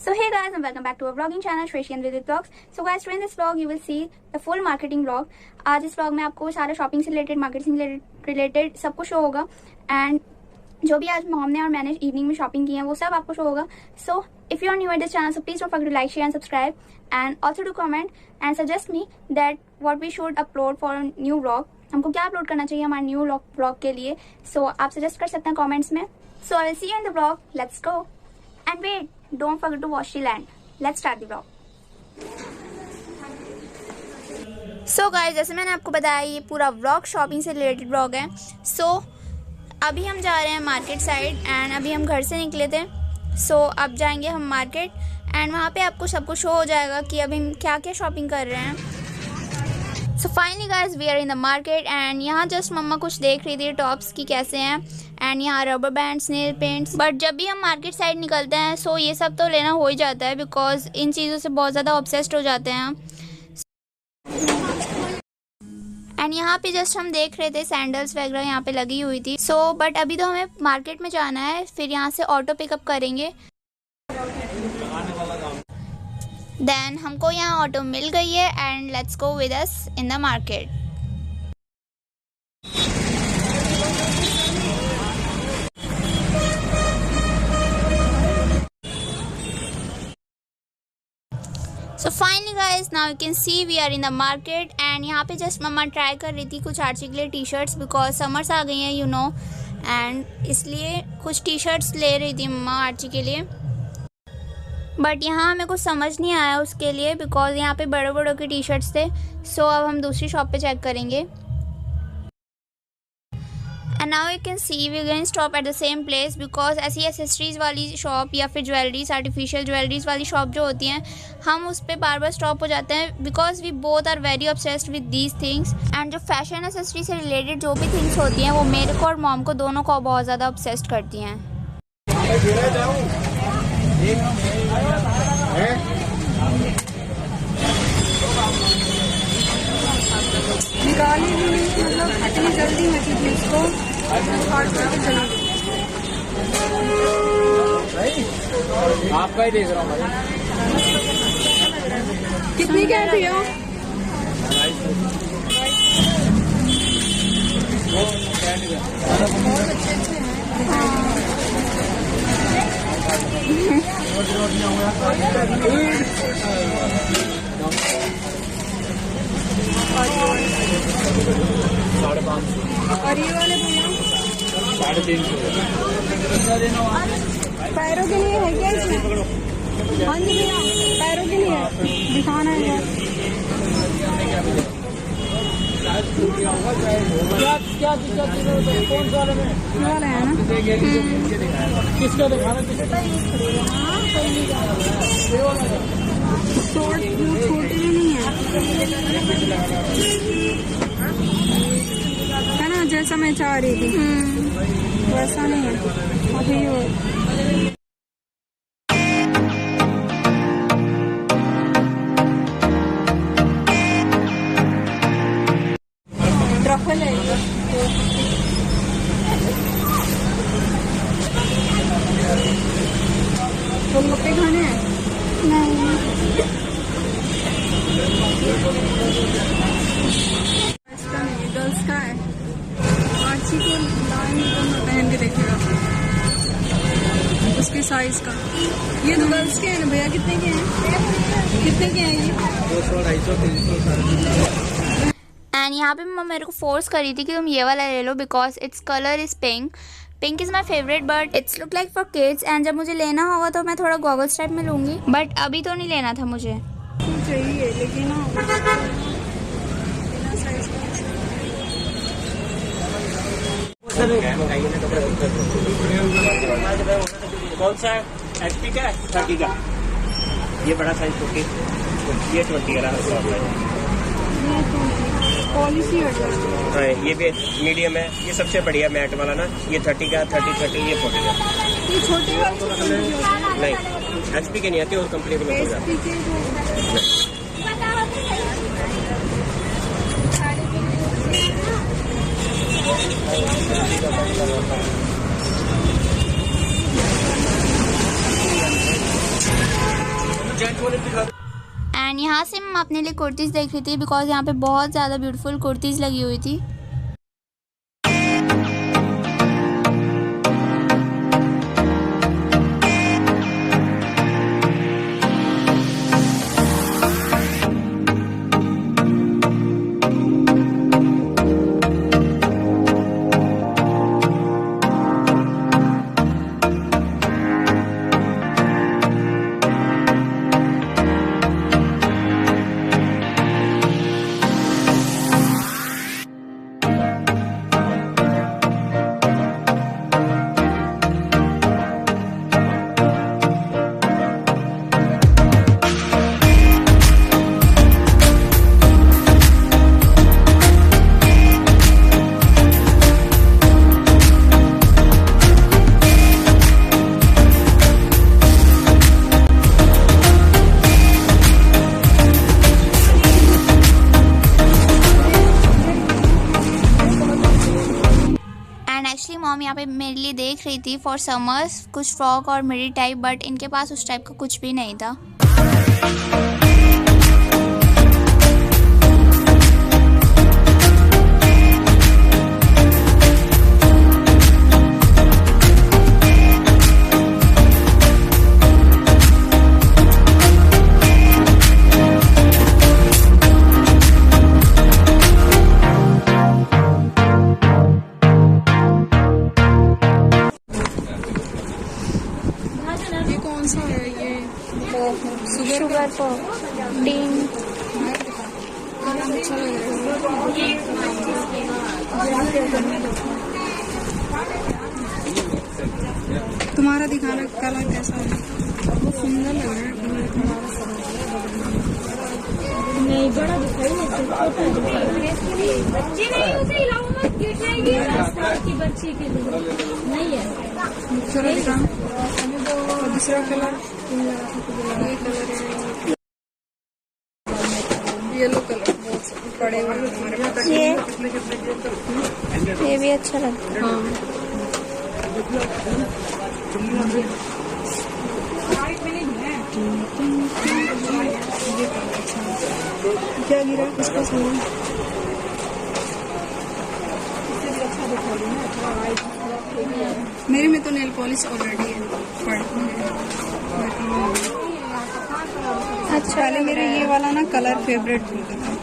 So hey guys, and welcome back to our vlogging channel Shreshi and Vidit Vlogs. So guys, today in this vlog you will see the full marketing vlog. आज इस vlog में आपको सारा shopping से related, marketing से related सब कुछ show होगा. एंड जो भी आज मॉम ने और मैंने इवनिंग में शॉपिंग की है वो सब आपको शो होगा. So if you are new at this channel, so please don't forget to like, share and subscribe, and also do comment and suggest me that what we should upload for new vlog. हमको क्या upload करना चाहिए हमारे new vlog के लिए. सो आप suggest कर सकते हैं कॉमेंट्स में. So I will see you in the vlog. Let's go. And wait, don't forget to watch the land. Let's start the vlog. So guys, जैसे मैंने आपको बताया ये पूरा व्लॉग शॉपिंग से रिलेटेड व्लॉग है. So अभी हम जा रहे हैं मार्केट साइड एंड अभी हम घर से निकले थे. So अब जाएंगे हम मार्केट एंड वहाँ पे आपको सब कुछ शो हो जाएगा कि अभी हम क्या क्या शॉपिंग कर रहे हैं. So finally guys, we are in the market and यहाँ जस्ट मम्मा कुछ देख रही थी टॉप्स की कैसे हैं एंड यहाँ rubber bands, nail paints. But जब भी हम मार्केट साइड निकलते हैं सो ये सब तो लेना हो ही जाता है बिकॉज इन चीज़ों से बहुत ज़्यादा ऑब्सेस्ड हो जाते हैं. एंड यहाँ पे जस्ट हम देख रहे थे सैंडल्स वगैरह यहाँ पे लगी हुई थी. सो बट अभी तो हमें मार्केट में जाना है, फिर यहाँ से ऑटो पिकअप करेंगे. देन हमको यहाँ ऑटो मिल गई है and let's go with us in the market. So finally guys, now you can see we are in the market and यहाँ पे जस्ट मम्मा ट्राई कर रही थी कुछ आर्ची के लिए टी शर्ट्स बिकॉज समर्स आ गई हैं यू नो, एंड इसलिए कुछ टी शर्ट्स ले रही थी मम्मा आर्ची के लिए. बट यहाँ हमें कुछ समझ नहीं आया उसके लिए बिकॉज यहाँ पे बड़े बड़ों के टी शर्ट्स थे. सो अब हम दूसरी शॉप पे चेक करेंगे. And now you can see we can stop at the same place because ऐसी एसेसरीज वाली शॉप या फिर ज्वेलरीज, आर्टिफिशियल ज्वेलरीज वाली शॉप जो होती हैं हम उस पर बार बार स्टॉप हो जाते हैं because we both are very obsessed with these things. And जो फैशन एसेसरी से रिलेटेड जो भी थिंग्स होती हैं वो मेरे को और मॉम को दोनों को बहुत ज़्यादा ऑब्सेस्ड करती हैं. निकाली भी नहीं, मतलब इतनी जल्दी हटी थी उसको आपका ही देख रहा हूँ. कितनी क्या है भैया? बहुत अच्छे अच्छे हैं. और ये वाले भैया 350. पैरों के लिए है क्या इसमें? हाँ जी भैया, पैरों के लिए दिखाना है. क्या कौन सा वाले में वाला है ना? किसका दिखाना? छोटे नहीं है ना, जैसा मैं चाह रही थी वैसा नहीं है अभी. वो ट्रफल है. गोलगप्पे खाने हैं? नहीं. इसका नहीं, गर्ल्स का है. आर्ची को लाएंगे तो मैं पहन के देखेगा उसके साइज का. ये तो गर्ल्स के हैं ना भैया? कितने के हैं? कितने के हैं ये? 200, 250, 300. एंड यहाँ पे मम्मा मेरे को फोर्स करी थी कि तुम ये वाला ले लो because it's colour is pink. Pink is my favourite but it's look like for kids. And जब मुझे लेना होगा तो मैं थोड़ा गॉगल्स टाइप में लूँगी बट अभी तो नहीं लेना था मुझे. चाहिए लेकिन ना कौन सा है? HP का है? 30 का. ये बड़ा साइज 40, ये 20 का पॉलिसी हाँ. ये भी मीडियम है. ये सबसे बढ़िया मैट वाला ना, ये 30 का, 30, ये 40 का. ये छोटे वाले नहीं, HP के नहीं आते और कंपनी के मिलते हैं. एंड यहाँ से मैं अपने लिए कुर्तीज़ देख रही थी बिकॉज यहाँ पे बहुत ज़्यादा ब्यूटीफुल कुर्तीज़ लगी हुई थी। एक्चुअली मॉम यहाँ पे मेरे लिए देख रही थी फॉर समर्स कुछ फ्रॉक और मिडी टाइप, बट इनके पास उस टाइप का कुछ भी नहीं था। शुगर प्रोटीन अच्छा लग रहा है। तुम्हारा दिखाना कलर कैसा है? बहुत सुंदर लग रहा है कलर तुम्हारा। नहीं बड़ा दिखाई बच्चे नहीं उसे हिलाओ मत, गिर जाएगी। की बच्ची के लिए नहीं है। दूसरा दिखाओ, दूसरा कलर ये कलर है, येलो कलर बहुत पड़े हुए हमारे पास। ये भी अच्छा लगता है। क्या गिरा इसका सामान? मेरे में तो नेल पॉलिश ऑलरेडी है। अच्छा, पहले मेरा ये वाला ना कलर फेवरेट होता था।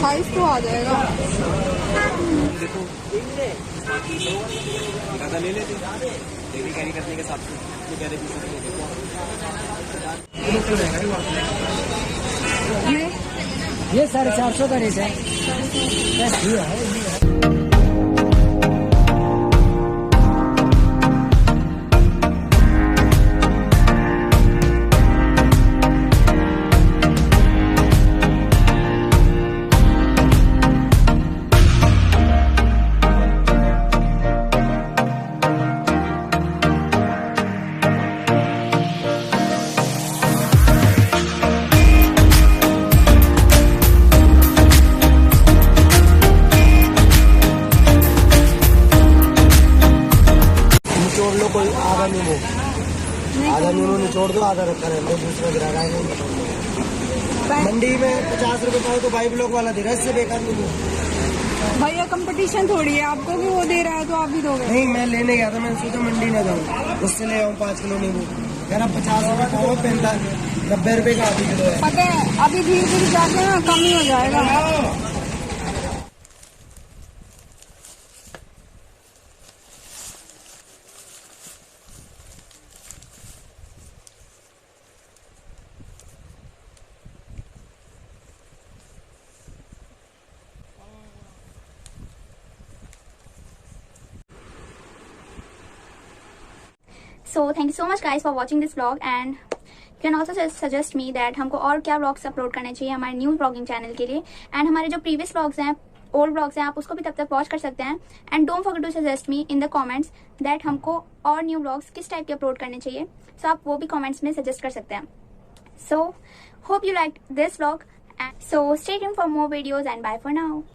साइज तो आ जाएगा। देखो ले लेते डेली कैरी करने के साथ ये 450 का रेट है। बस ये है। निचोड़ लो, कोई आधा नींबू निचोड़ दो, आधा रखा रहे, दूसरा गिरा रहा है। मंडी में 50 रुपए पाओ तो 5 ब्लॉक वाला दे रहा है, इससे बेकार नींबू। भैया कंपटीशन थोड़ी है, आपको भी वो दे रहा है तो आप भी दोगे। नहीं, मैं लेने गया था, मैंने सोचा मंडी ना जाऊँ, उससे ले आऊँ 5 किलो नींबू। यार आप 50 रुपये खाओ, 90 रुपये का आधी किलो है। पता है अभी धीरे धीरे जाके ना कम ही हो जाएगा। So thank you so much guys for watching this vlog and you can also suggest me that हमको और क्या vlogs अपलोड करने चाहिए हमारे न्यू ब्लॉगिंग चैनल के लिए। एंड हमारे जो प्रीवियस vlogs हैं, ओल्ड ब्लॉग्स हैं, आप उसको भी तब तक वॉच कर सकते हैं। And don't forget to suggest me in the comments that हमको और न्यू ब्लॉग्स किस टाइप के अपलोड करने चाहिए। सो आप वो भी कमेंट्स में सजेस्ट कर सकते हैं। So hope you like this vlog, so stay tuned for more videos and bye for now.